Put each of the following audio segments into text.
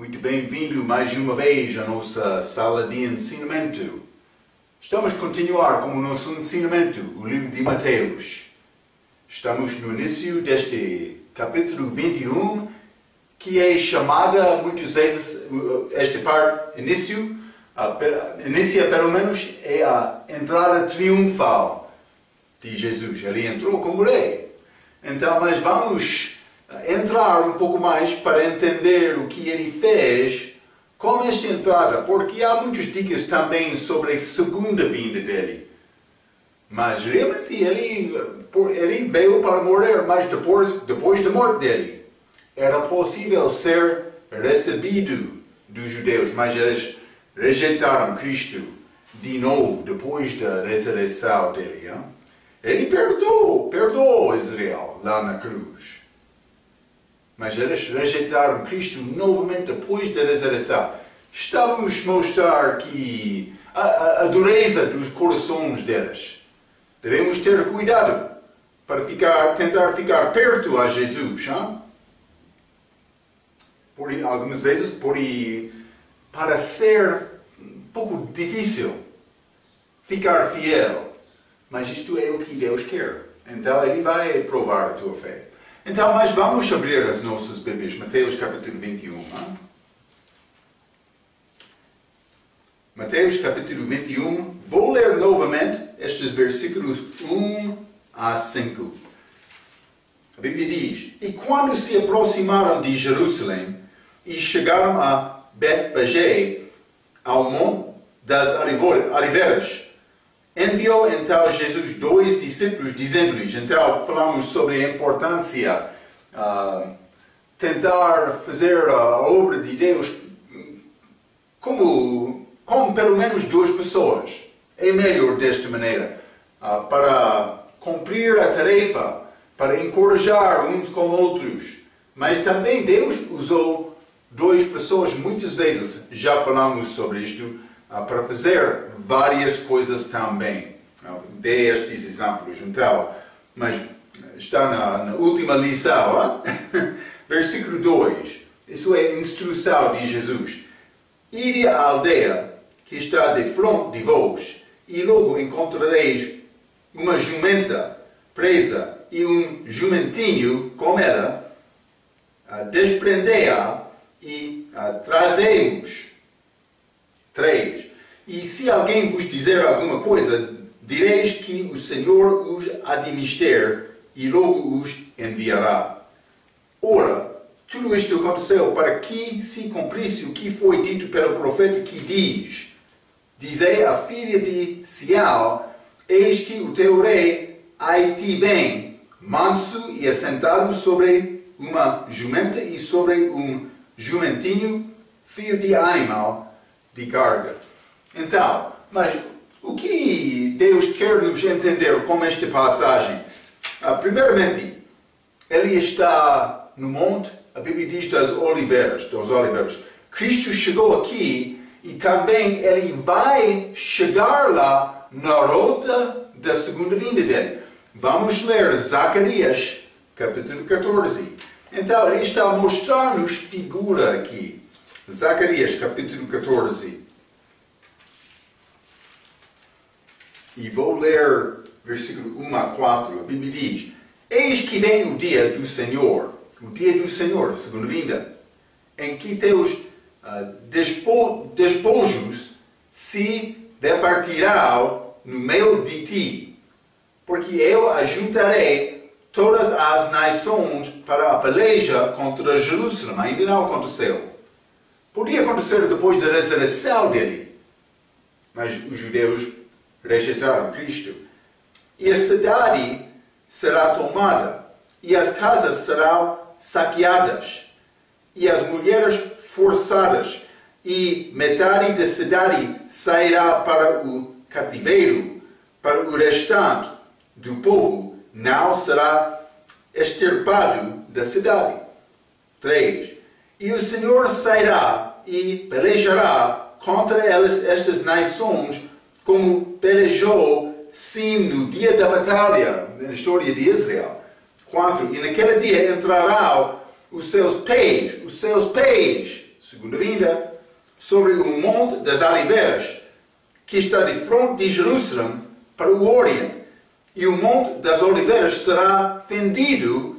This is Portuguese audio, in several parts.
Muito bem-vindo mais uma vez à nossa sala de ensinamento. Estamos a continuar com o nosso ensinamento, o livro de Mateus. Estamos no início deste capítulo 21, que é chamada muitas vezes, esta parte, inicia pelo menos, é a entrada triunfal de Jesus. Ele entrou como rei. Então, mas vamos entrar um pouco mais para entender o que ele fez com esta entrada, porque há muitas dicas também sobre a segunda vinda dele. Mas realmente ele veio para morrer, mas depois da morte dele era possível ser recebido dos judeus, mas eles rejeitaram Cristo de novo depois da ressurreição dele. Hein? Ele perdoou Israel lá na cruz. Mas eles rejeitaram Cristo novamente depois da ressurreição. Estamos a mostrar que a dureza dos corações deles. Devemos ter cuidado para tentar ficar perto a Jesus. Hein? Algumas vezes pode parecer um pouco difícil ficar fiel. Mas isto é o que Deus quer. Então Ele vai provar a tua fé. Então, mas vamos abrir as nossas Bíblias. Mateus capítulo 21. Hein? Mateus capítulo 21. Vou ler novamente estes versículos 1 a 5. A Bíblia diz: E quando se aproximaram de Jerusalém e chegaram a Betfagé, ao monte das Oliveiras, enviou então Jesus 2 discípulos, dizendo-lhes, então falamos sobre a importância tentar fazer a obra de Deus como pelo menos 2 pessoas. É melhor desta maneira, para cumprir a tarefa, para encorajar uns com outros. Mas também Deus usou 2 pessoas, muitas vezes, já falamos sobre isto, para fazer várias coisas também. Dei estes exemplos, então, mas está na última lição, versículo 2. Isso é a instrução de Jesus. Ide à aldeia que está de frente de vós, e logo encontrareis uma jumenta presa e um jumentinho com ela. Desprendei-a e trazei-os. 3. E se alguém vos dizer alguma coisa, direis que o Senhor os administra e logo os enviará. Ora, tudo isto aconteceu para que se cumprisse o que foi dito pelo profeta que diz: Dizei à filha de Sião, eis que o teu rei aí te vem, manso e assentado sobre uma jumenta e sobre um jumentinho, filho de animal de carga. Então, mas o que Deus quer nos entender com esta passagem? Primeiramente, Ele está no monte, a Bíblia diz das oliveiras. Cristo chegou aqui e também Ele vai chegar lá na rota da segunda vinda dele. Vamos ler Zacarias, capítulo 14. Então, Ele está a mostrar-nos figura aqui. Zacarias, capítulo 14. E vou ler versículo 1 a 4. A Bíblia diz: Eis que vem o dia do Senhor, segunda vinda, em que teus despojos se repartirão no meio de ti, porque eu ajuntarei todas as nações para a peleja contra Jerusalém. Ainda não aconteceu. Podia acontecer depois da ressurreição dele, mas os judeus rejeitaram Cristo. E a cidade será tomada, e as casas serão saqueadas, e as mulheres forçadas, e metade da cidade sairá para o cativeiro, para o restante do povo não será extirpado da cidade. 3. E o Senhor sairá e pelejará contra estas nações, como pelejou, sim, no dia da batalha, na história de Israel. 4. E naquele dia entrarão os seus pés segunda vinda, sobre o Monte das Oliveiras, que está de frente de Jerusalém para o Oriente. E o Monte das Oliveiras será fendido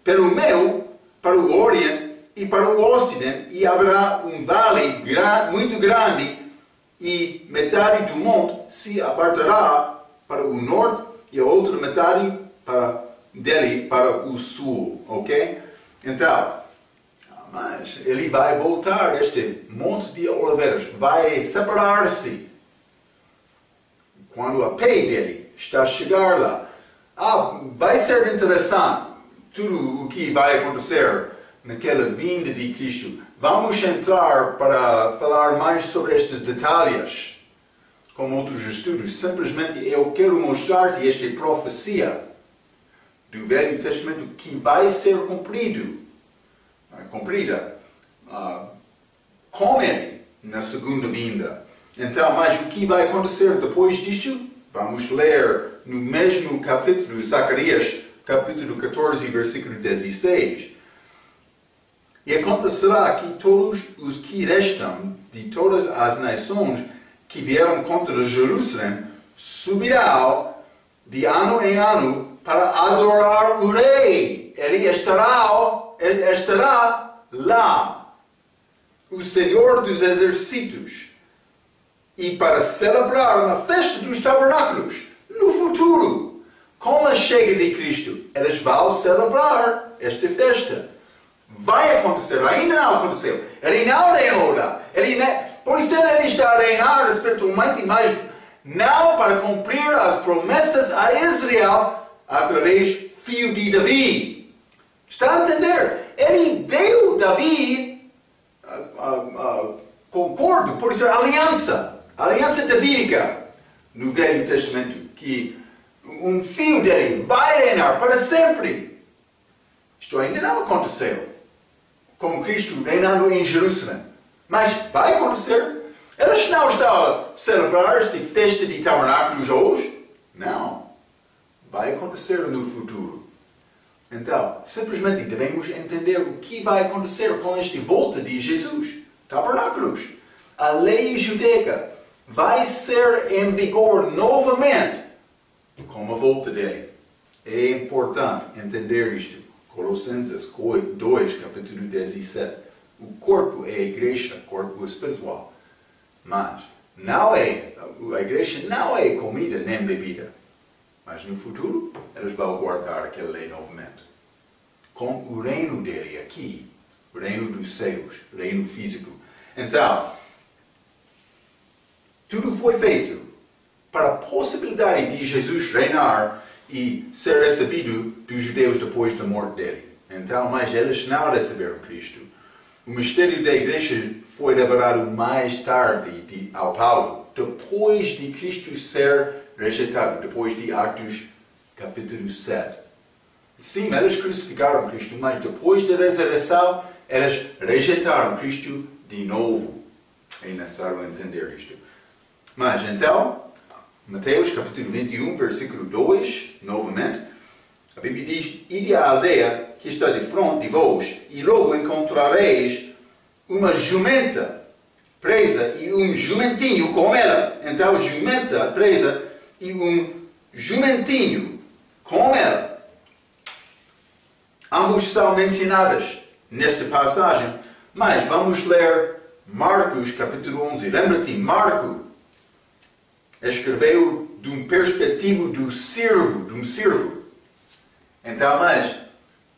pelo meio para o Oriente e para o Ocidente, e haverá um vale muito grande, e metade do monte se apartará para o norte e a outra metade dele para o sul, ok? Então, mas ele vai voltar, este Monte de Oliveiras vai separar-se quando a pé dele está a chegar lá. Vai ser interessante tudo o que vai acontecer naquela vinda de Cristo. Vamos entrar para falar mais sobre estes detalhes, como outros estudos. Simplesmente eu quero mostrar-te esta profecia do Velho Testamento que vai ser cumprida com ele na segunda vinda. Então, mas o que vai acontecer depois disto? Vamos ler no mesmo capítulo, Zacarias, capítulo 14, versículo 16. E acontecerá que todos os que restam de todas as nações que vieram contra Jerusalém subirão de ano em ano para adorar o rei. Ele estará lá, o Senhor dos Exércitos, e para celebrar uma festa dos tabernáculos no futuro. Com a chegada de Cristo, eles vão celebrar esta festa. Vai acontecer, ainda não aconteceu. Ele não reinou lá. Por isso ele está a reinar espiritualmente, mas não para cumprir as promessas a Israel através do filho de Davi. Está a entender? Ele deu a Davi concordo, por isso a aliança davídica no Velho Testamento, que um filho dele vai reinar para sempre. Isto ainda não aconteceu, como Cristo reinando em Jerusalém. Mas vai acontecer. Eles não estão a celebrar esta festa de tabernáculos hoje? Não. Vai acontecer no futuro. Então, simplesmente devemos entender o que vai acontecer com esta volta de Jesus. Tabernáculos. A lei judaica vai ser em vigor novamente com a volta dele. É importante entender isto. Colossenses 2, capítulo 17. O corpo é a igreja, corpo espiritual. Mas a igreja não é comida nem bebida. Mas no futuro, eles vão guardar aquela lei novamente. Com o reino dele aqui, o reino dos céus, o reino físico. Então, tudo foi feito para a possibilidade de Jesus reinar e ser recebido dos judeus depois da morte dele. Então, mas eles não receberam Cristo. O mistério da igreja foi revelado mais tarde ao Paulo, depois de Cristo ser rejeitado, depois de Atos capítulo 7. Sim, eles crucificaram Cristo, mas depois da ressurreição, eles rejeitaram Cristo de novo. É necessário entender isto. Mas então, Mateus capítulo 21, versículo 2, novamente, a Bíblia diz: ide à aldeia que está de frente de vós, e logo encontrareis uma jumenta presa e um jumentinho com ela. Então, jumenta presa e um jumentinho com ela. Ambos são mencionados nesta passagem, mas vamos ler Marcos capítulo 11. Lembra-te, Marco escreveu de uma perspectiva de um servo. Então, mas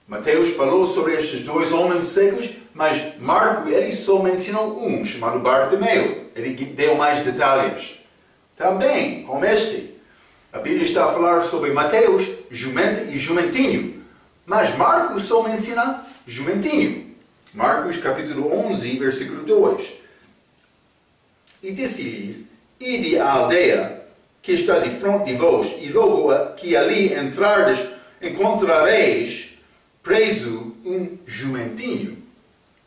Mateus falou sobre estes dois homens cegos, mas Marco, ele só mencionou um, chamado Bartimeu. Ele deu mais detalhes. Também, como este, a Bíblia está a falar sobre Mateus, jumenta e jumentinho. Mas Marcos só menciona jumentinho. Marcos capítulo 11, versículo 2. E disse-lhes: ide à aldeia que está de frente de vós, e logo que ali entrardes, encontrareis preso um jumentinho,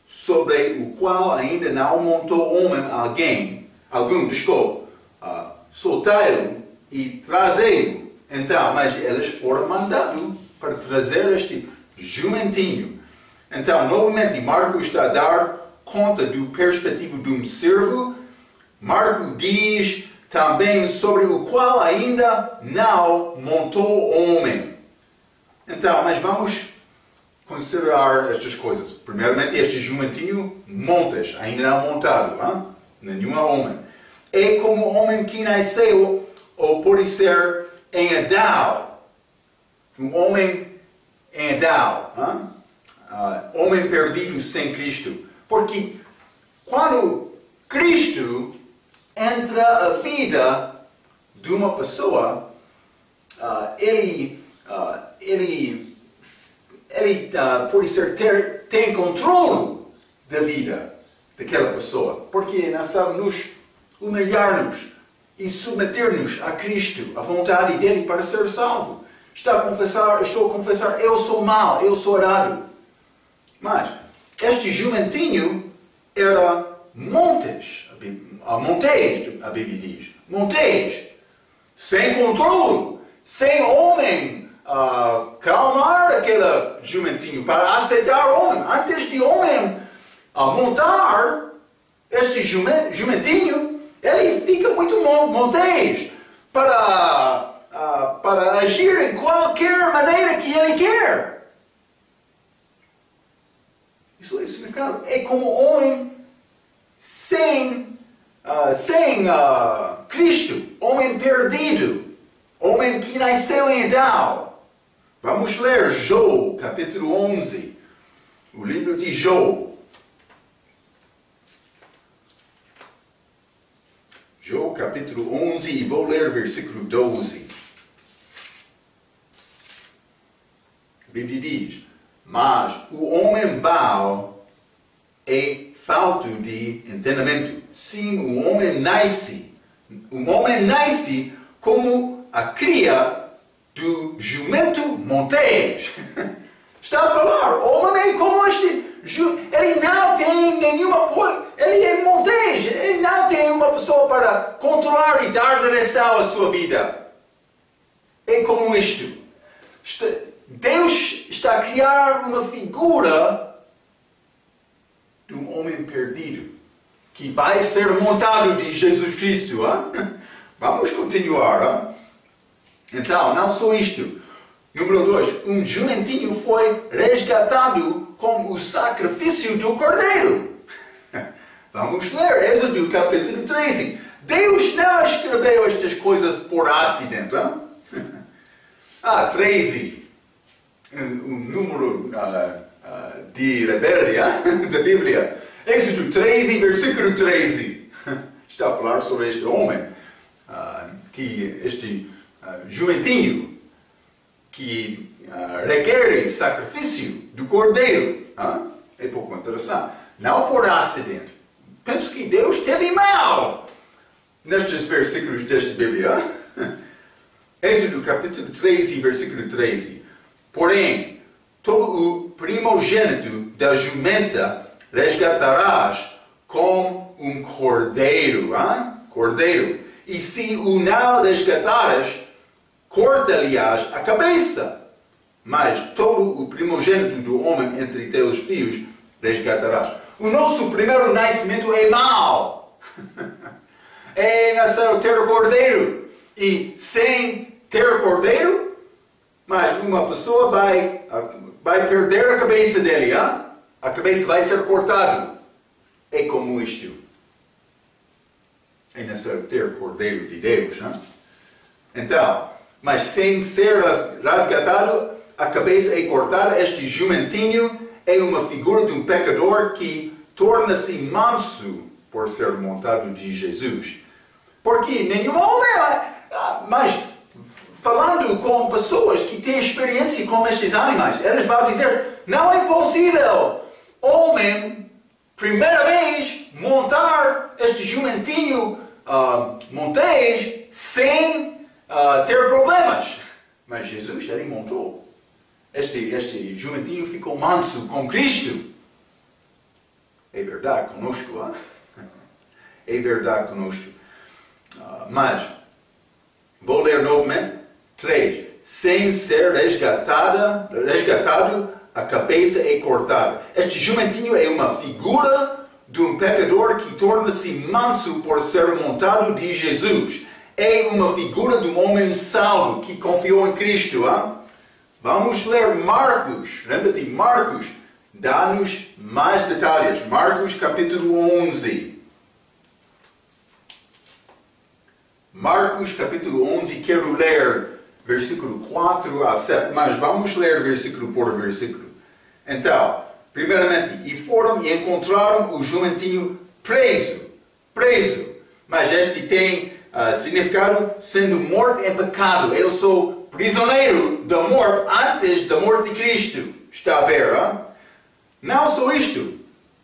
sobre o qual ainda não montou algum, soltai-o e trazei-o. Então, mas eles foram mandados para trazer este jumentinho. Então, novamente, Marcos está a dar conta do perspectivo de um servo, Marcos diz também sobre o qual ainda não montou homem. Então, mas vamos considerar estas coisas. Primeiramente, este jumentinho montas, ainda não montado, hein? Nenhum homem. É como o homem que nasceu, ou pode ser em Adão. Um homem em Adão. Hein? Homem perdido sem Cristo. Porque quando Cristo entra a vida de uma pessoa, ele pode ser tem controle da vida daquela pessoa, porque nós sabemos nos humilhar-nos e submeter-nos a Cristo, a vontade dele para ser salvo. Estou a confessar, eu sou mau, eu sou errado. Mas este jumentinho era Montes, a Bíblia diz. Montes, sem controle, sem homem calmar aquele jumentinho para aceitar o homem. Antes de homem montar este jumentinho, ele fica muito montês para agir em qualquer maneira que ele quer. Isso é o significado. É como homem sem Cristo, homem perdido, homem que nasceu em Adão. Vamos ler Jó, capítulo 11, o livro de Jó. Jó, capítulo 11, e vou ler versículo 12. A Bíblia diz: mas o homem mau é falto de entendimento. Sim, o homem nasce como a cria do jumento montês. Está a falar, o homem é como este, ele não tem nenhuma, ele é montês, ele não tem uma pessoa para controlar e dar direção à sua vida. É como isto. Deus está a criar uma figura de um homem perdido, que vai ser montado de Jesus Cristo. Hein? Vamos continuar. Hein? Então, não só isto. Número 2. Um jumentinho foi resgatado com o sacrifício do cordeiro. Vamos ler Êxodo capítulo 13. Deus não escreveu estas coisas por acidente. 13. Um número de rebelde da Bíblia. Êxodo 13, versículo 13. Está a falar sobre este homem, este jumentinho, que requer sacrifício do cordeiro. É pouco interessante. Não por acidente. Penso que Deus teve mal nestes versículos desta Bíblia. Êxodo capítulo 13, versículo 13. Porém, todo o primogênito da jumenta resgatarás com um cordeiro. Cordeiro. E se o não resgatares, corta-lhe-ás a cabeça. Mas todo o primogênito do homem entre teus filhos resgatarás. O nosso primeiro nascimento é mau. É nascer ter o cordeiro. E sem ter cordeiro, mas uma pessoa vai perder a cabeça dele. A cabeça vai ser cortada. É como isto. É nascer ter cordeiro de Deus. Então, mas sem ser resgatado, a cabeça é cortada. Este jumentinho é uma figura de um pecador que torna-se manso por ser montado de Jesus. Porque nenhum homem, mas falando com pessoas que têm experiência com estes animais, eles vão dizer, não é possível homem, primeira vez, montar este jumentinho montês sem ter problemas. Mas Jesus, ele montou. Este jumentinho ficou manso com Cristo. É verdade conosco, É verdade conosco. Mas, vou ler novamente. 3. Sem ser resgatado, a cabeça é cortada. Este jumentinho é uma figura de um pecador que torna-se manso por ser montado de Jesus. É uma figura de um homem salvo que confiou em Cristo. Hein? Vamos ler Marcos. Lembra-te, Marcos dá-nos mais detalhes. Marcos capítulo 11. Marcos capítulo 11, quero ler versículo 4 a 7, mas vamos ler versículo por versículo. Então, primeiramente, e foram e encontraram o jumentinho preso, mas este tem significado sendo morto em pecado. Eu sou prisioneiro da morte antes da morte de Cristo. Está a ver, hein? Não só isto.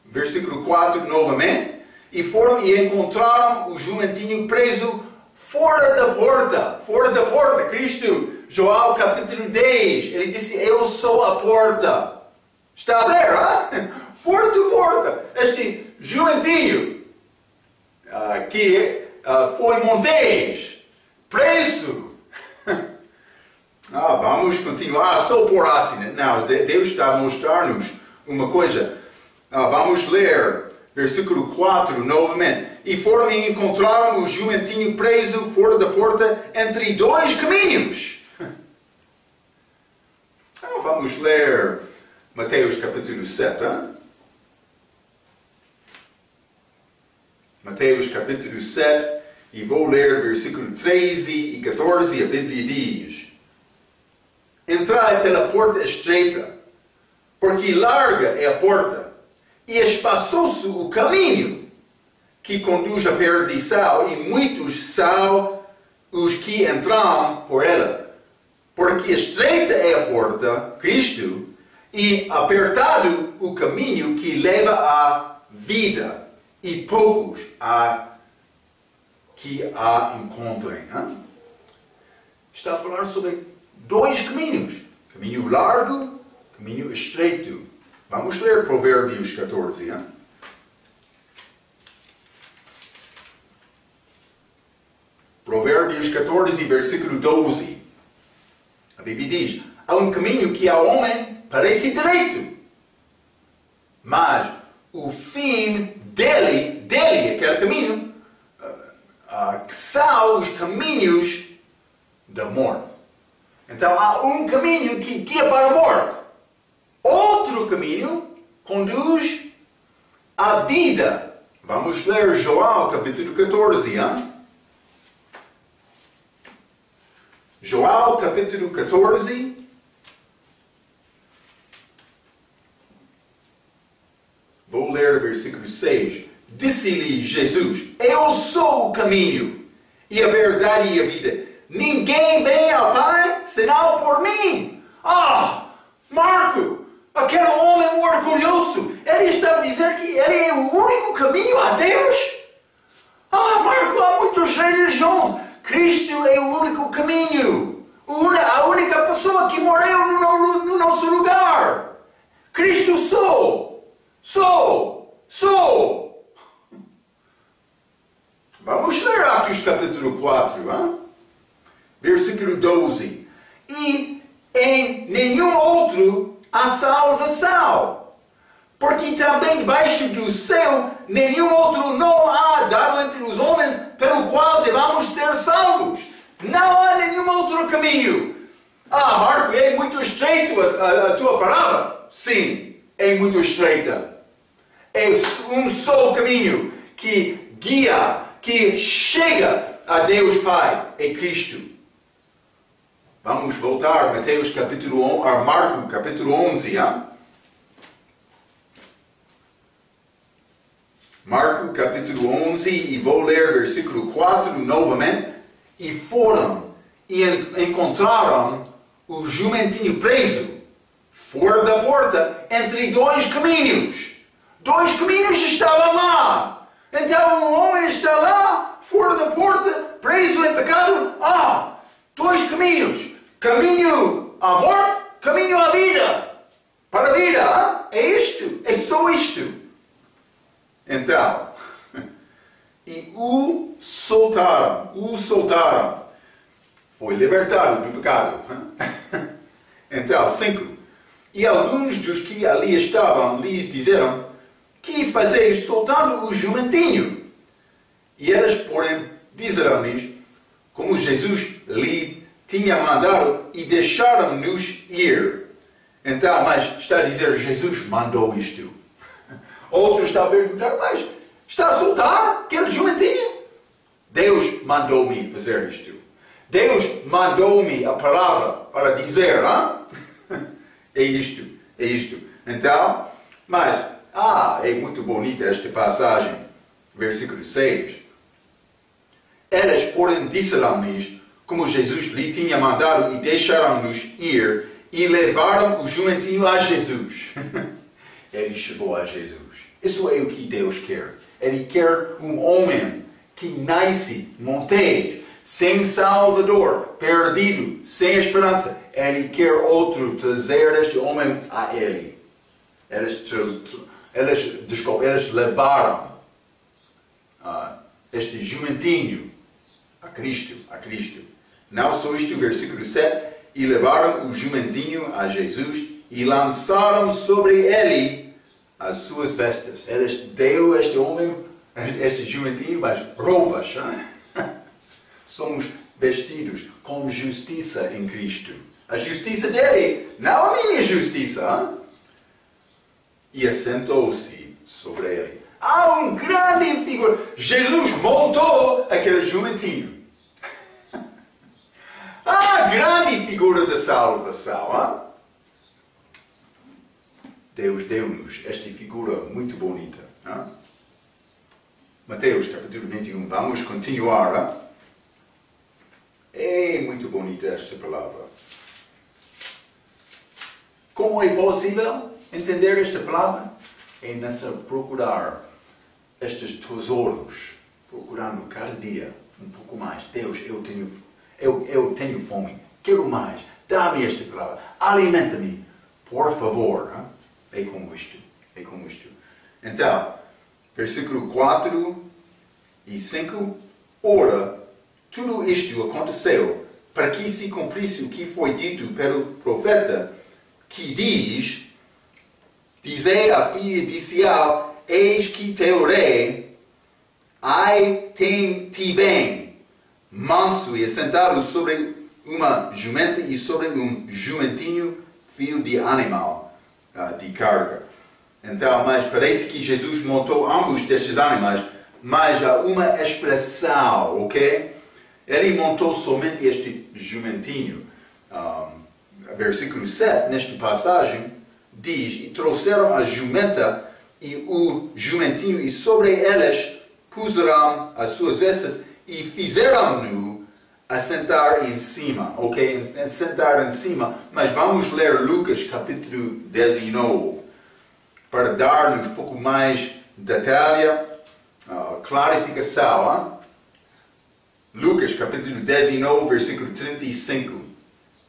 Versículo 4 novamente. E foram e encontraram o jumentinho preso fora da porta. Cristo, João capítulo 10, ele disse, eu sou a porta. Está a ver, hein? Fora da porta. Este jumentinho que foi montês, preso. Vamos continuar só por assim. Não, Deus está a mostrar-nos uma coisa. Vamos ler versículo 4 novamente. E foram e encontraram o jumentinho preso fora da porta entre dois caminhos. Vamos ler Mateus capítulo 7. Hein? Mateus capítulo 7. E vou ler versículo 13 e 14. A Bíblia diz: entrai pela porta estreita, porque larga é a porta, e espaçoso o caminho que conduz à perdição, e muitos são os que entram por ela. Porque estreita é a porta, Cristo, e apertado o caminho que leva à vida, e poucos que a encontrem. Hein? Está a falar sobre dois caminhos. Caminho largo, caminho estreito. Vamos ler Provérbios 14. Hein? Provérbios 14, versículo 12. A Bíblia diz: há um caminho que ao homem parece direito, mas o fim dele, aquele caminho, que são os caminhos da morte. Então há um caminho que guia para a morte. Outro caminho conduz à vida. Vamos ler João capítulo 14. Hein? João capítulo 14. Vou ler versículo 6. Disse-lhe Jesus: eu sou o caminho, e a verdade e a vida. Ninguém vem ao Pai senão por mim. Marco, aquele homem orgulhoso, ele está a dizer que ele é o único caminho a Deus? Marco, há muitas religiões. Cristo é o único caminho. A única pessoa que morreu no nosso lugar. Cristo sou. Vamos ler Atos capítulo 4, hein? Versículo 12. E em nenhum outro há salvação, porque também debaixo do céu nenhum outro não há dado entre os homens pelo qual devamos ser salvos. Não há nenhum outro caminho. Marco, é muito estreito a tua palavra? Sim, é muito estreita. É um só caminho que guia, que chega a Deus Pai, é Cristo. Vamos voltar a Marco capítulo 11. Hein? Marco capítulo 11, e vou ler versículo 4 novamente. E foram e encontraram o jumentinho preso fora da porta entre dois caminhos. Dois caminhos estavam lá. Então o homem está lá, fora da porta, preso em pecado. Dois caminhos. Caminho à morte, caminho à vida. Para a vida, é isto. É só isto. Então, e o soltaram. Foi libertado do pecado. Então, 5. E alguns dos que ali estavam lhes disseram: que fazeis soltando o jumentinho? E eles, porém, disseram-lhes, como Jesus lhe tinha mandado, e deixaram-nos ir. Então, mas está a dizer, Jesus mandou isto. Outros estão a perguntar, mas está a soltar aquele jumentinho? Deus mandou-me fazer isto. Deus mandou-me a palavra para dizer, é isto, é isto. Então, mas, é muito bonita esta passagem, versículo 6. Eles, porém, disseram-lhes, como Jesus lhe tinha mandado, e deixaram-nos ir, e levaram o jumentinho a Jesus. Ele chegou a Jesus. Isso é o que Deus quer. Ele quer um homem que nasce montês, sem Salvador, perdido, sem esperança. Ele quer outro trazer este homem a Ele. Eles levaram este jumentinho a Cristo. Não só isto, versículo 7, e levaram o jumentinho a Jesus e lançaram sobre ele as suas vestes. Eles deu a este homem, este jumentinho, mas roupas. Somos vestidos com justiça em Cristo. A justiça dele, não a minha justiça. E assentou-se sobre ele. Há um grande figura. Jesus montou aquele jumentinho. A grande figura da salvação. Deus deu-nos esta figura muito bonita. Mateus capítulo 21. Vamos continuar. É muito bonita esta palavra. Como é possível entender esta palavra? É nessa procurar estes tesouros, procurando cada dia um pouco mais. Deus, eu tenho fome, quero mais, dá-me esta palavra, alimenta-me, por favor. É como isto, é como isto. Então, versículo 4 e 5, ora, tudo isto aconteceu para que se cumprisse o que foi dito pelo profeta, que diz, dizei à filha de Sião, eis que te orei, ai te vem, manso e assentado sobre uma jumenta e sobre um jumentinho, filho de animal, de carga. Então, mas parece que Jesus montou ambos destes animais, mas há uma expressão, ok? Ele montou somente este jumentinho. Versículo 7, nesta passagem, diz, e trouxeram a jumenta e o jumentinho, e sobre eles puseram as suas vestes, e fizeram-no assentar em cima, ok? Assentar em cima, mas vamos ler Lucas capítulo 19, para dar-nos um pouco mais detalhe, clarificação. Lucas capítulo 19, versículo 35.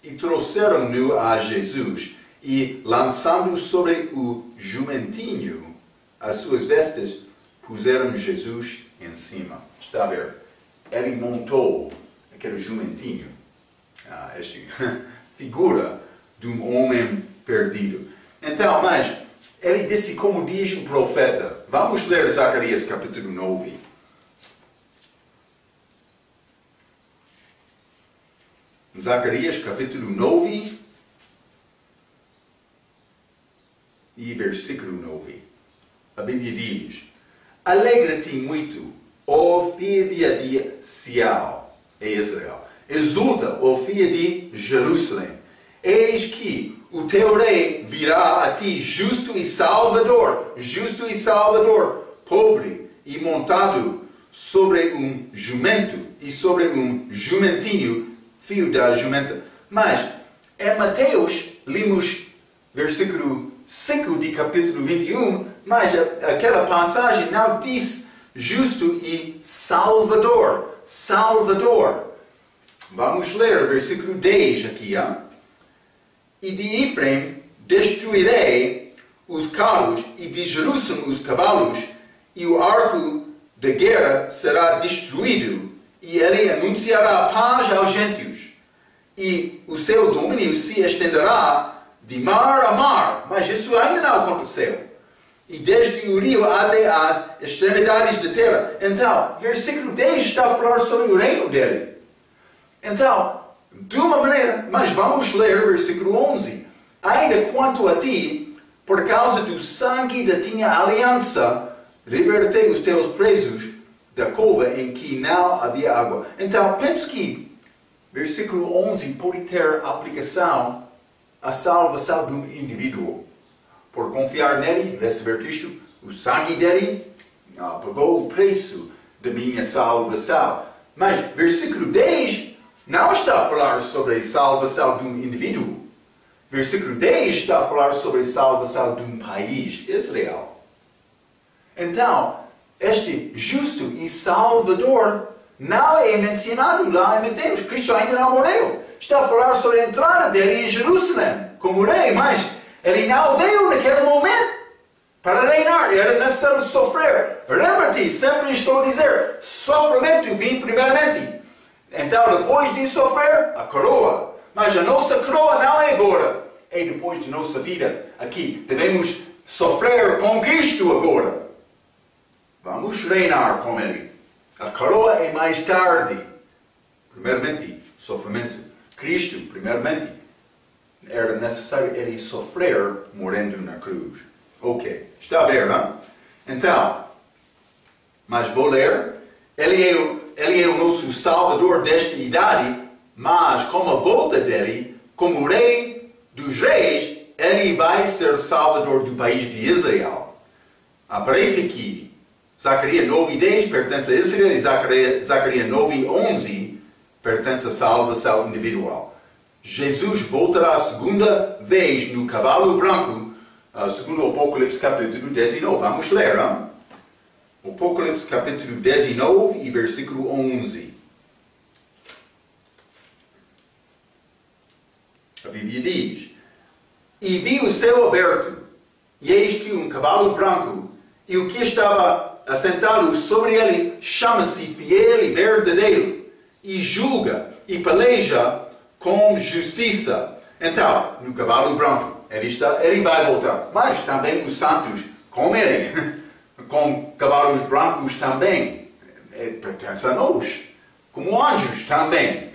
E trouxeram-no a Jesus, e lançando sobre o jumentinho as suas vestes, puseram Jesus em cima. Está a ver? Ele montou aquele jumentinho, esta figura de um homem perdido. Então, mas ele disse como diz o profeta. Vamos ler Zacarias capítulo 9. Zacarias capítulo 9 e versículo 9. A Bíblia diz, alegra-te muito, ó filha de Sião, é Israel. Exulta, ó filha de Jerusalém. Eis que o teu rei virá a ti justo e salvador, pobre e montado sobre um jumento e sobre um jumentinho, filho da jumenta. Mas em Mateus, lemos versículo 5 de capítulo 21, mas aquela passagem não diz justo e salvador. Vamos ler versículo 10 aqui. E de Efraim destruirei os carros, e de Jerusalém os cavalos, e o arco de guerra será destruído, e ele anunciará paz aos gentios, e o seu domínio se estenderá de mar a mar. Mas isso ainda não aconteceu. e desde o rio até as extremidades da terra. Então, versículo 10 está a falar sobre o reino dele. Então, de uma maneira, mas vamos ler versículo 11. Ainda quanto a ti, por causa do sangue da tua aliança, libertei os teus presos da cova em que não havia água. Então, penso que versículo 11 pode ter aplicação à salvação de um indivíduo. Por confiar nele, receber Cristo, o sangue dele pagou o preço da minha salvação. Mas versículo 10 não está a falar sobre a salvação de um indivíduo. Versículo 10 está a falar sobre a salvação de um país, Israel. Então, este justo e salvador não é mencionado lá em Mateus. Cristo ainda não morreu. Está a falar sobre a entrada dele em Jerusalém como rei, mas ele não veio naquele momento para reinar. Era necessário sofrer. Lembra-te, sempre estou a dizer, sofrimento vem primeiramente. Então, depois de sofrer, a coroa. Mas a nossa coroa não é agora. É depois de nossa vida aqui. Devemos sofrer com Cristo agora. Vamos reinar com Ele. A coroa é mais tarde. Primeiramente, sofrimento. Cristo, primeiramente, era necessário Ele sofrer morrendo na cruz. Ok. Está a ver, não? Então, mas vou ler. Ele é o nosso Salvador desta idade, mas com a volta dele, como Rei dos Reis, ele vai ser Salvador do país de Israel. Aparece aqui, Zacarias 9:10 pertence a Israel e Zacarias 9:11 pertence à salvação individual. Jesus voltará a segunda vez no cavalo branco, segundo o Apocalipse capítulo 19. Vamos ler, não? Apocalipse capítulo 19 e versículo 11. A Bíblia diz: E vi o céu aberto, e eis que um cavalo branco, e o que estava assentado sobre ele chama-se Fiel e Verdadeiro, e julga e peleja com justiça. Então, no cavalo branco, ele vai voltar. Mas também os santos, com ele, com cavalos brancos também, pertence a nós, como anjos também,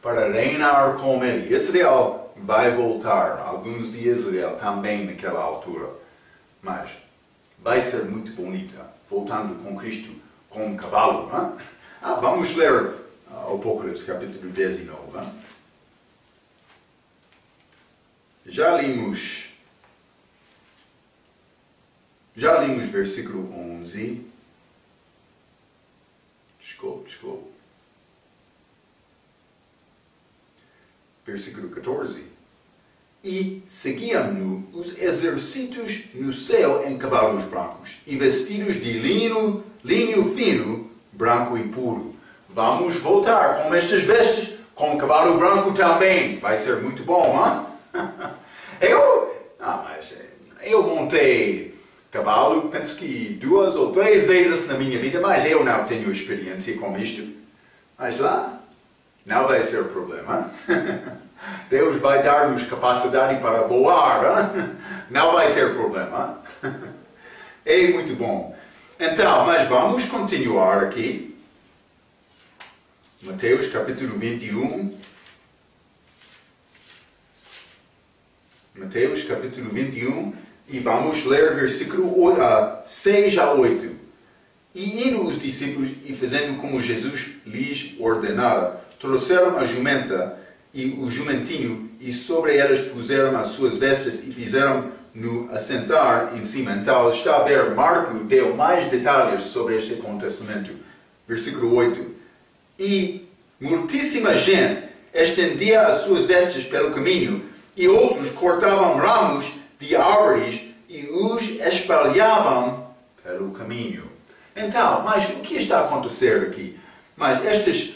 para reinar com ele. Israel vai voltar, alguns de Israel também naquela altura, mas vai ser muito bonita, voltando com Cristo, com um cavalo. Hein? Vamos ler Apocalipse capítulo 19. Hein? Já limos versículo 11. Desculpe. Versículo 14. E seguiam-no os exércitos no céu em cavalos brancos, e vestidos de linho fino, branco e puro. Vamos voltar com estas vestes, com o cavalo branco também. Vai ser muito bom, hein? Eu montei cavalo, penso que 2 ou 3 vezes na minha vida, mas eu não tenho experiência com isto. Mas lá, não vai ser problema. Deus vai dar-nos capacidade para voar. Não vai ter problema. É muito bom. Então, mas vamos continuar aqui. Mateus capítulo 21. Mateus capítulo 21. E vamos ler versículo 6 a 8. E indo os discípulos e fazendo como Jesus lhes ordenara, trouxeram a jumenta e o jumentinho, e sobre elas puseram as suas vestes e fizeram-no assentar em cima. Então está a ver, Marco deu mais detalhes sobre este acontecimento. Versículo 8. E muitíssima gente estendia as suas vestes pelo caminho, e outros cortavam ramos de árvores e os espalhavam pelo caminho. Então, mas o que está a acontecer aqui? Mas estes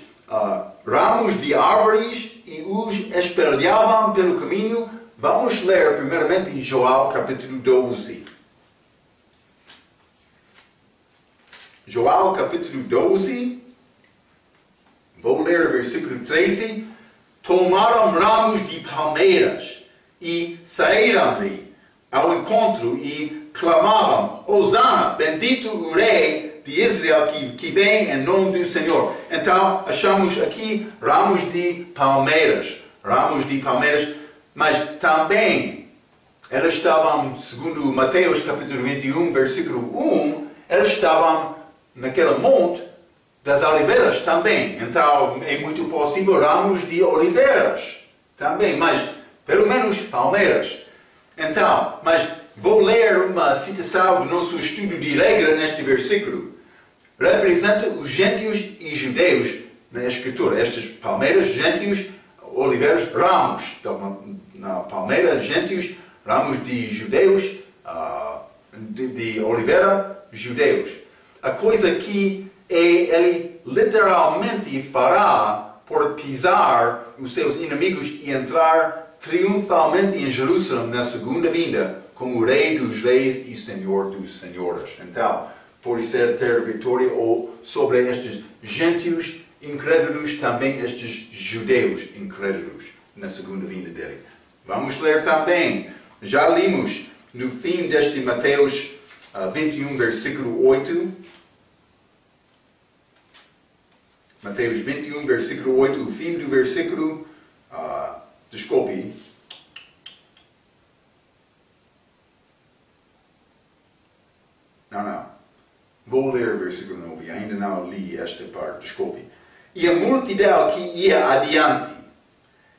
ramos de árvores e os espalhavam pelo caminho. Vamos ler primeiramente em Joel capítulo 12. Joel capítulo 12. Vou ler o versículo 13. Tomaram ramos de palmeiras e saíram-lhe ao encontro e clamavam: Hosana, bendito o rei de Israel que vem em nome do Senhor. Então achamos aqui ramos de palmeiras, mas também elas estavam, segundo Mateus capítulo 21, versículo 1, elas estavam naquele monte das oliveiras também. Então é muito possível ramos de oliveiras também, mas pelo menos palmeiras. Então, mas vou ler uma citação do nosso estudo de regra neste versículo. Representa os gentios e judeus na Escritura. Estas palmeiras, gentios, oliveiras, ramos. Então, na palmeira, gentios, ramos de judeus, de oliveira, judeus. A coisa que ele literalmente fará por pisar os seus inimigos e entrar triunfalmente em Jerusalém na segunda vinda, como Rei dos Reis e Senhor dos Senhores. Então, por ser ter vitória sobre estes gentios incrédulos, também estes judeus incrédulos na segunda vinda dele. Vamos ler também, já limos no fim deste Mateus 21, versículo 8. Mateus 21, versículo 8, o fim do versículo, desculpe. Não. Vou ler o versículo 9, ainda não li esta parte, desculpe. E a multidão que ia adiante,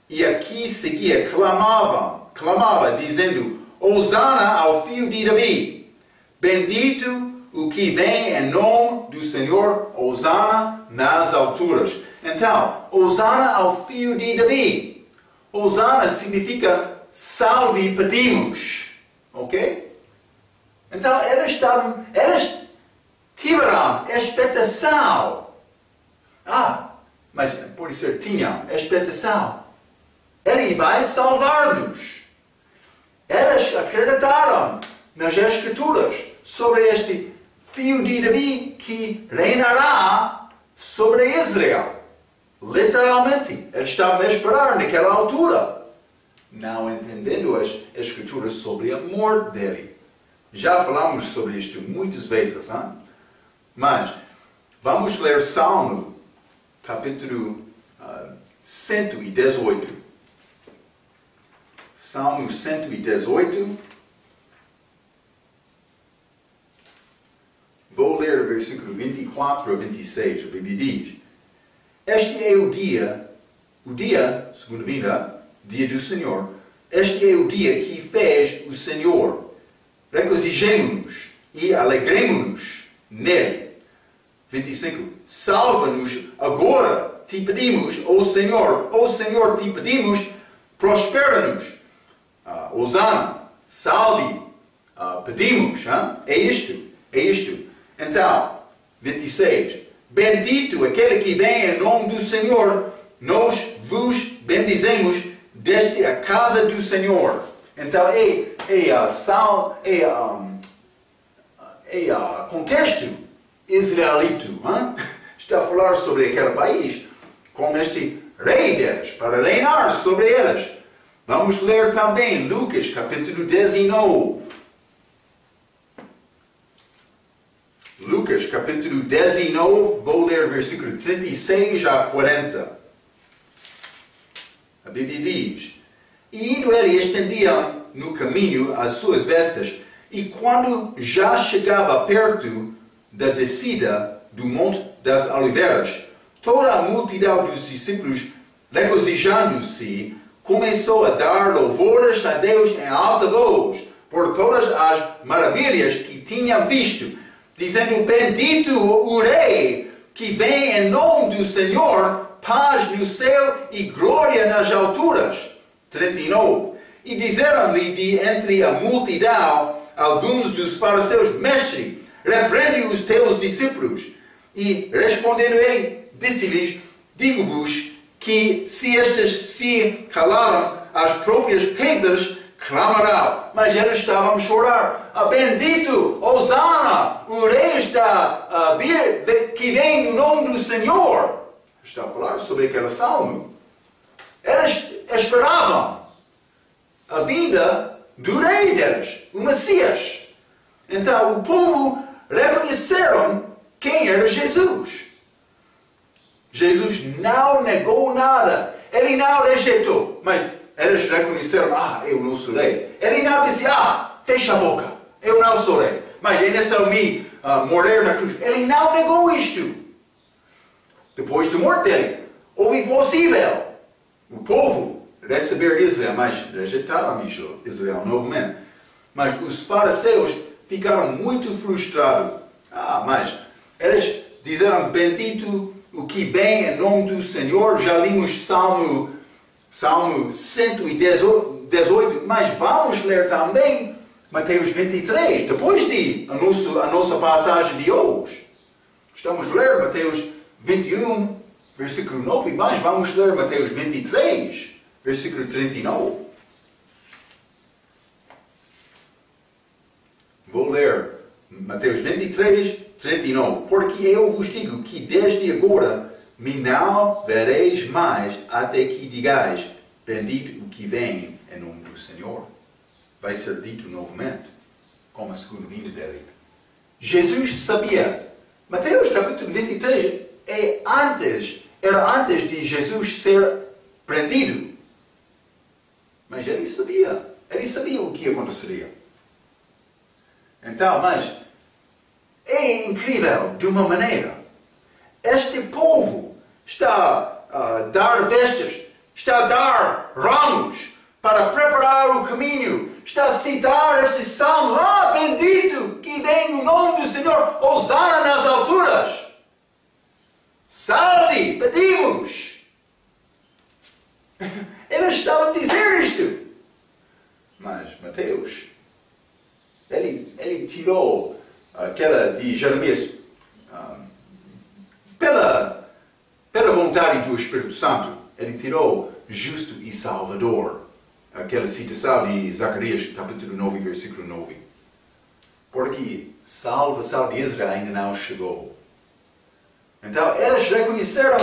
e aqui seguia, clamava, dizendo: Hosana ao filho de Davi, bendito o que vem em nome do Senhor, Hosana nas alturas. Então, Hosana ao filho de Davi. Hosana significa salve pedimos. Ok? Então, eles tiveram expectação. Mas pode ser tinham expectação. Ele vai salvar-nos. Eles acreditaram nas Escrituras sobre este filho de Davi que reinará sobre Israel. Literalmente, eles estavam a esperar naquela altura, não entendendo as Escrituras sobre a morte dele. Já falamos sobre isto muitas vezes, hein? Mas vamos ler Salmo, capítulo 118. Salmo 118. Vou ler o versículo 24 a 26. A Bíblia diz: Este é o dia, segunda vinda, dia do Senhor. Este é o dia que fez o Senhor. Regozijemo-nos e alegremo-nos nele. 25. Salva-nos agora, te pedimos, ó Senhor, te pedimos, prospera-nos. Hosana, salve, pedimos. É isto. Então, 26. Bendito aquele que vem em nome do Senhor, nós vos bendizemos desde a casa do Senhor. Então, contexto israelito. Está a falar sobre aquele país, com este rei deles, para reinar sobre eles. Vamos ler também Lucas, capítulo 19. Lucas, capítulo 19, vou ler versículo 36 a 40. A Bíblia diz: E indo ele estendia no caminho as suas vestes, e quando já chegava perto da descida do Monte das Oliveiras, toda a multidão dos discípulos, regozijando-se, começou a dar louvores a Deus em alta voz, por todas as maravilhas que tinham visto, dizendo: Bendito o Rei, que vem em nome do Senhor, paz no céu e glória nas alturas. 39. E disseram-lhe de entre a multidão alguns dos fariseus: Mestre, repreende os teus discípulos. E respondendo ele, disse-lhes: Digo-vos que se estes se calaram, as próprias pedras clamarão. Mas eles estavam a chorar: Bendito, Hosana, o Rei está a vir, que vem no nome do Senhor. Está a falar sobre aquele salmo. Eles esperavam a vinda do Rei deles. o Messias. Então o povo reconheceram quem era Jesus. Jesus não negou nada. Ele não rejeitou. Mas eles reconheceram, eu não sou rei. Ele não disse, fecha a boca, eu não sou rei. Mas é necessário morrer na cruz. Ele não negou isto. Depois da morte dele, houve possível o povo receber Israel, mas rejeitaram Israel novamente. Mas os fariseus ficaram muito frustrados. Mas eles disseram, bendito o que vem em nome do Senhor. Já limos Salmo 118, mas vamos ler também Mateus 23, depois de a nossa passagem de hoje. Estamos a ler Mateus 21, versículo 9, mas vamos ler Mateus 23, versículo 39. Vou ler Mateus 23, 39. Porque eu vos digo que desde agora me não vereis mais até que digais, bendito o que vem em nome do Senhor. Vai ser dito novamente, como a segunda vinda dele. Jesus sabia. Mateus capítulo 23 era antes de Jesus ser prendido. Mas ele sabia o que aconteceria. Então, mas é incrível de uma maneira. Este povo está a dar vestes, está a dar ramos para preparar o caminho. Está a citar este salmo. Bendito que vem no nome do Senhor. Hosana nas alturas. Salve, pedimos. Eles estavam a dizer isto. Mas Mateus, ele tirou aquela de Jeremias pela vontade do Espírito Santo. Ele tirou justo e salvador. Aquela citação de Zacarias, capítulo 9, versículo 9. Porque salvação de Israel ainda não chegou. Então, eles reconheceram,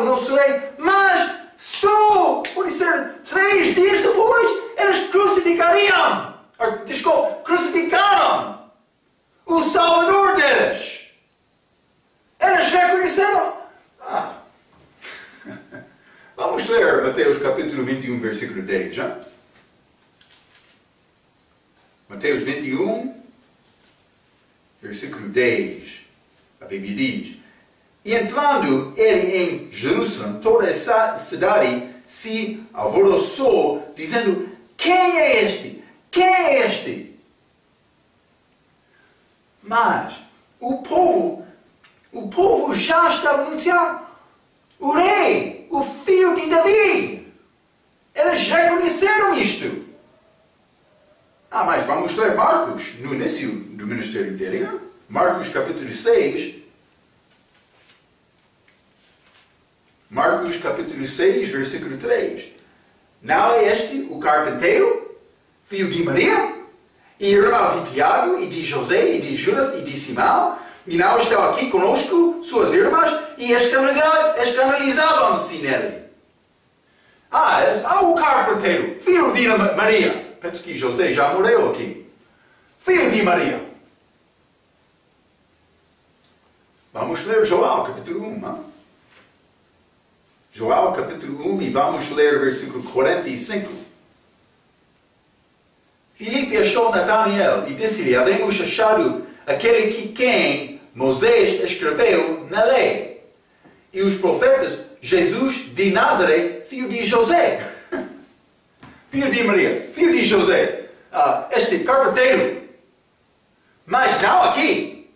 o nosso rei, mas só, pode ser 3 dias depois, eles crucificaram o Salvador deles. Eles reconheceram. Vamos ler Mateus capítulo 21, versículo 10, já? Mateus 21, versículo 10. A Bíblia diz: E entrando ele em Jerusalém, toda essa cidade se alvoroçou, dizendo: Quem é este? Quem é este? Mas o povo já estava anunciando o rei, o filho de Davi. Eles reconheceram isto. Mas vamos ler Marcos, no início do ministério dele. Né? Marcos capítulo 6. Marcos capítulo 6, versículo 3. Não é este o carpinteiro, filho de Maria, e irmão de Tiago, e de José, e de Judas, e de Simão? E não estão aqui conosco suas irmãs, e escandalizavam-se nele. O carpinteiro, filho de Maria. Penso que José já morreu aqui. Filho de Maria. Vamos ler Joel, capítulo 1. Não? Joel, capítulo 1, e vamos ler versículo 45. Filipe achou Natanael e disse-lhe: Havemos achado aquele que quem Moisés escreveu na lei, e os profetas, Jesus de Nazaré, filho de José. Filho de Maria, filho de José. Este carpinteiro. Mas não aqui.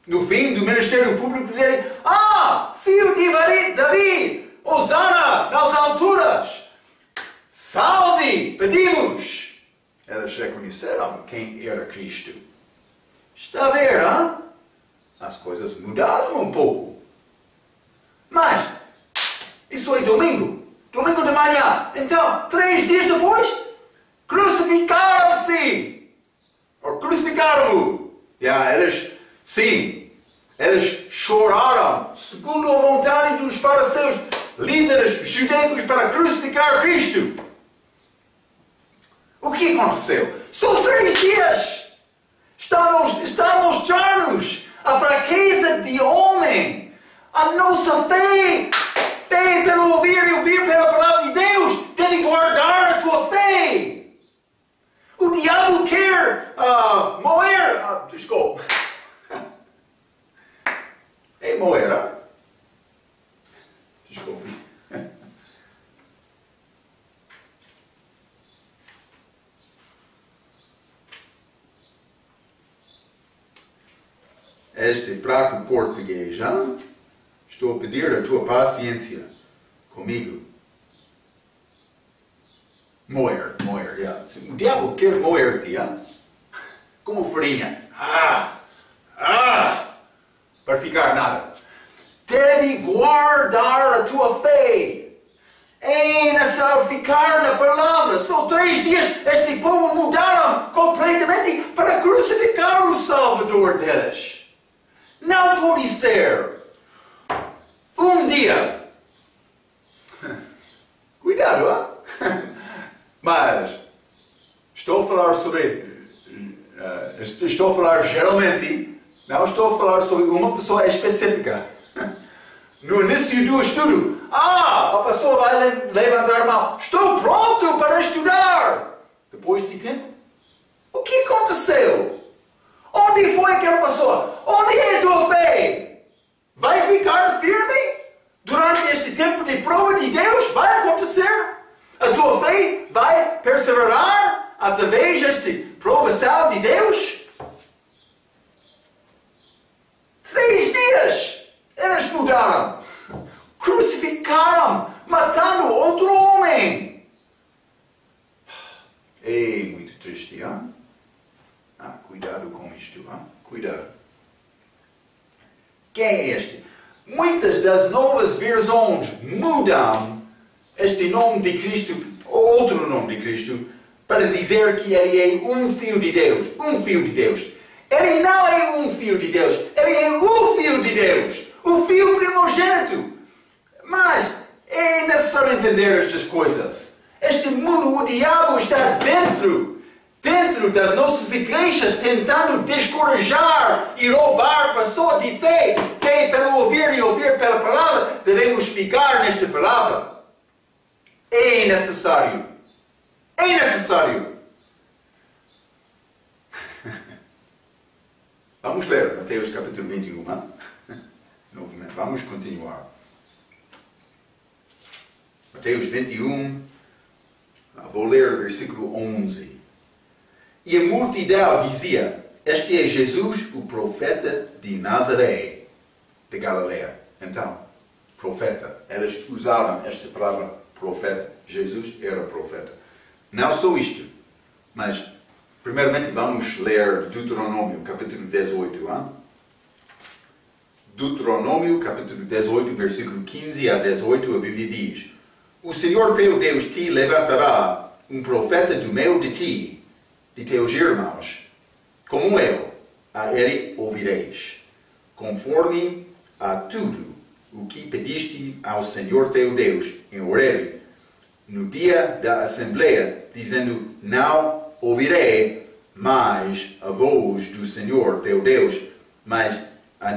No fim do ministério público dele. Filho de Davi. Hosana nas alturas. Salve, pedimos. Eles reconheceram quem era Cristo. Está a ver, As coisas mudaram um pouco. Mas, isso é domingo. Domingo de manhã. Então, 3 dias depois, crucificaram-se. Ou crucificaram-o. Eles choraram, segundo a vontade dos fariseus, líderes judaicos, para crucificar Cristo. O que aconteceu? São 3 dias! Está a mostrar-nos a fraqueza de homem, a nossa fé. Fé pelo ouvir e ouvir pela palavra de Deus. Deve guardar a tua fé. O diabo quer moer. Desculpa. É moer, Desculpe. Este fraco português, hein? Estou a pedir a tua paciência comigo. Moer, yeah. O diabo quer moer-te, hein? Como farinha. Para ficar nada. Deve guardar a tua fé. É necessário ficar na palavra. Só 3 dias este povo mudaram completamente para crucificar o Salvador deles. Não pode ser um dia. Cuidado, mas estou a falar sobre. Estou a falar geralmente. Não estou a falar sobre uma pessoa específica. No início do estudo, a pessoa vai levantar a mão. Estou pronto para estudar. Depois de tempo, o que aconteceu? Onde foi aquela pessoa? Onde é a tua fé? Vai ficar firme? Durante este tempo de prova de Deus vai acontecer? A tua fé vai perseverar através desta provação de Deus? 3 dias eles mudaram. Crucificaram, matando outro homem. É muito triste, hein? Cuidado com isto, cuidado. Quem é este? Muitas das novas versões mudam este nome de Cristo, ou outro nome de Cristo, para dizer que ele é um Filho de Deus. Um Filho de Deus. Ele não é um Filho de Deus. Ele é o Filho de Deus. O Filho primogênito. Mas é necessário entender estas coisas. Este mundo, o diabo está dentro das nossas igrejas, tentando descorajar e roubar pessoas de fé. Fé pelo ouvir e ouvir pela palavra. Devemos ficar nesta palavra. É necessário. É necessário. Vamos ler Mateus capítulo 21. Novamente. Vamos continuar. Mateus 21. Vou ler o versículo 11. E a multidão dizia: Este é Jesus, o profeta de Nazaré, de Galileia. Então, profeta. Eles usaram esta palavra profeta. Jesus era profeta. Não só isto, mas primeiramente vamos ler Deuteronômio capítulo 18. Deuteronômio capítulo 18, versículo 15 a 18, a Bíblia diz: O Senhor teu Deus te levantará um profeta do meio de ti, de teus irmãos, como eu, a ele ouvireis, conforme a tudo o que pediste ao Senhor teu Deus em Horebe, no dia da Assembleia, dizendo: Não ouvirei mais a voz do Senhor teu Deus, mas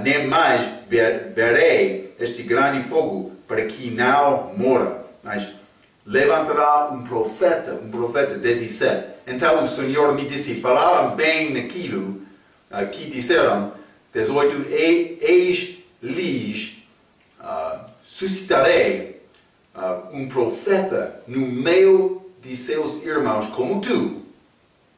nem mais verei este grande fogo, para que não mora, mas levantará um profeta 17. Então o Senhor me disse: falaram bem naquilo que disseram. 18. Eis-lhes suscitarei um profeta no meio de seus irmãos como tu,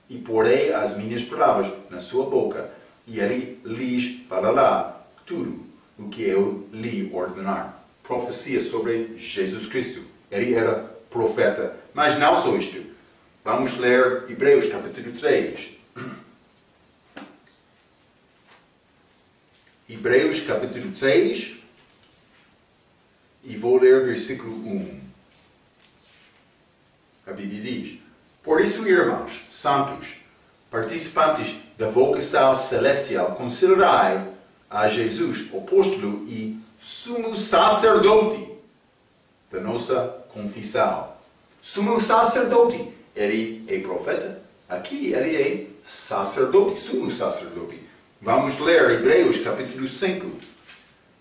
e porei as minhas palavras na sua boca, e ele lhes falará tudo o que eu lhe ordenar. Profecia sobre Jesus Cristo. Ele era profeta. Mas não só isto. Vamos ler Hebreus capítulo 3. Hebreus capítulo 3. E vou ler versículo 1. A Bíblia diz: Por isso, irmãos santos, participantes da vocação celestial, considerai a Jesus, apóstolo e sumo sacerdote da nossa confissão. Sumo sacerdote. ele é profeta. Aqui ele é sacerdote, sumo sacerdote. Vamos ler Hebreus capítulo 5.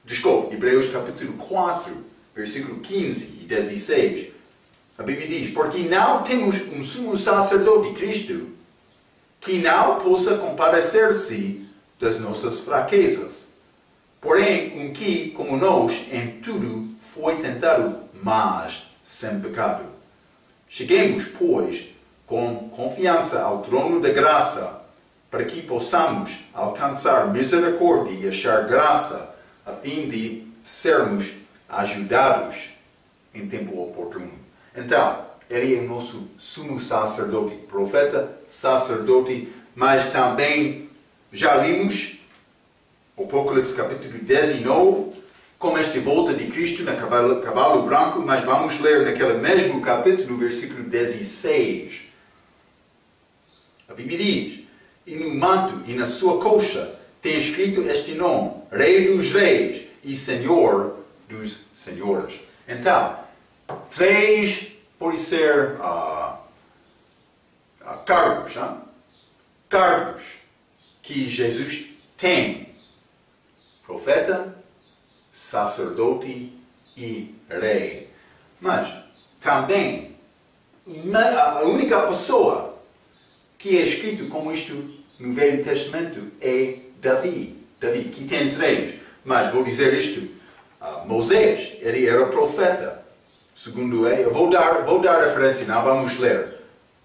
Desculpe, Hebreus capítulo 4, versículo 15 e 16. A Bíblia diz, porque não temos um sumo sacerdote, Cristo, que não possa compadecer-se das nossas fraquezas. Porém, um que, como nós, em tudo foi tentado, mas sem pecado. Cheguemos, pois, com confiança ao trono da graça, para que possamos alcançar misericórdia e achar graça, a fim de sermos ajudados em tempo oportuno. Então, ele é o nosso sumo sacerdote, profeta, sacerdote, mas também já limos Apocalipse capítulo 19, com esta volta de Cristo na cavalo branco, mas vamos ler naquele mesmo capítulo, versículo 16. A Bíblia diz, e no manto e na sua coxa tem escrito este nome, Rei dos Reis e Senhor dos Senhores. Então, três, pode ser cargos, cargos que Jesus tem. Profeta, sacerdote e rei. Mas também, a única pessoa que é escrito como isto no Velho Testamento é Davi. Davi, que tem três. Mas vou dizer isto. Moisés, ele era profeta. Segundo ele, vou dar a referência, não vamos ler.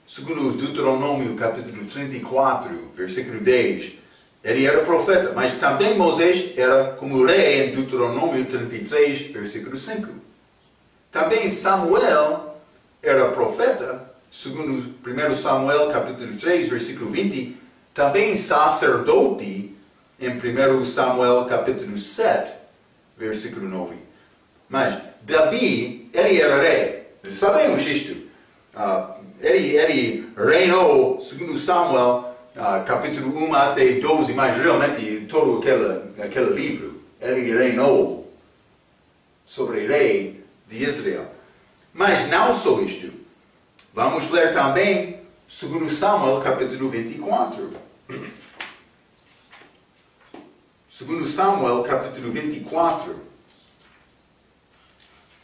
Segundo Deuteronômio capítulo 34, versículo 10, ele era profeta, mas também Moisés era como rei em Deuteronômio 33, versículo 5. Também Samuel era profeta, segundo 1 Samuel capítulo 3, versículo 20, também sacerdote em 1 Samuel capítulo 7, versículo 9. Mas Davi, ele era rei. Sabemos isto. Ele reinou, segundo Samuel, capítulo 1 até 12, mas realmente todo aquele livro, ele reinou sobre o rei de Israel. Mas não só isto. Vamos ler também, segundo Samuel, capítulo 24. Segundo Samuel, capítulo 24.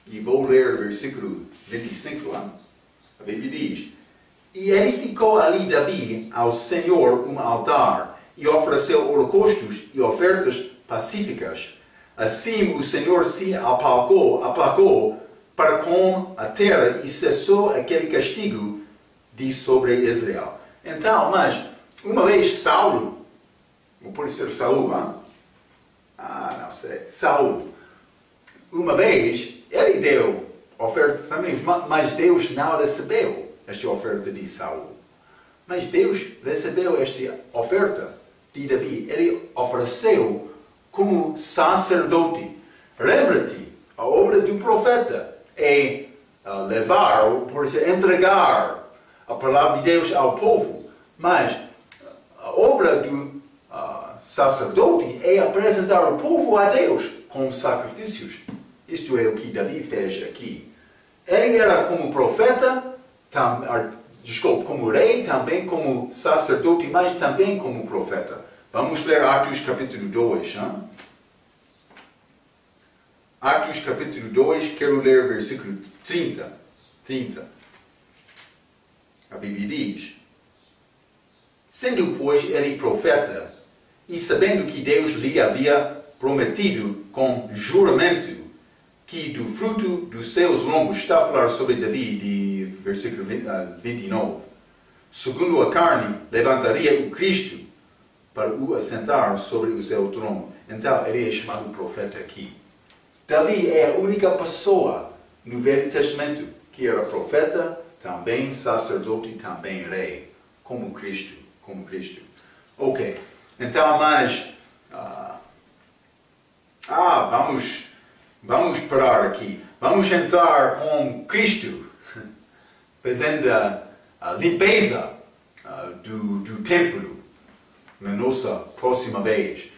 E vou ler o versículo 25. A Bíblia diz, e edificou ali Davi ao Senhor um altar, e ofereceu holocaustos e ofertas pacíficas. Assim o Senhor se aplacou para com a terra e cessou aquele castigo de sobre Israel. Então, mas, uma vez Saulo, ou pode ser Saul, não sei, Saul, uma vez, ele deu oferta também, mas Deus não recebeu esta oferta de Saul. Mas Deus recebeu esta oferta de Davi. Ele ofereceu como sacerdote. Lembra-te, a obra do profeta é levar, ou por exemplo, entregar a palavra de Deus ao povo. Mas a obra do sacerdote é apresentar o povo a Deus com sacrifícios. Isto é o que Davi fez aqui. Ele era como profeta, como rei, também como sacerdote, mas também como profeta. Vamos ler Atos capítulo 2. Atos capítulo 2, quero ler versículo 30. A Bíblia diz, sendo, pois, ele profeta, e sabendo que Deus lhe havia prometido com juramento, que do fruto dos seus lombos, está a falar sobre Davi, de versículo 29, segundo a carne, levantaria o Cristo para o assentar sobre o seu trono. Então, ele é chamado profeta aqui. Davi é a única pessoa no Velho Testamento que era profeta, também sacerdote, também rei, como Cristo. Ok, então, mas vamos parar aqui. Vamos entrar com Cristo, fazendo a limpeza do templo na nossa próxima vez.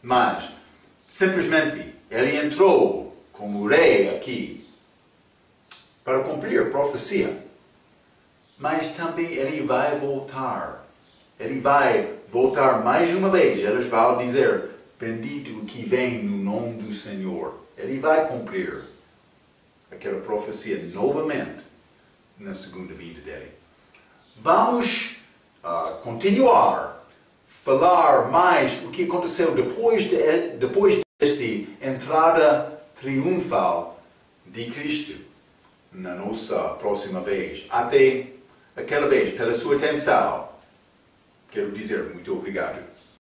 Mas, simplesmente, ele entrou como rei aqui para cumprir a profecia. mas também Ele vai voltar. Ele vai voltar mais uma vez. Eles vão dizer, bendito o que vem no nome do Senhor. Ele vai cumprir aquela profecia novamente na segunda vinda dele. Vamos continuar falar mais o que aconteceu depois desta entrada triunfal de Cristo na nossa próxima vez. Até aquela vez, pela sua atenção, quero dizer muito obrigado.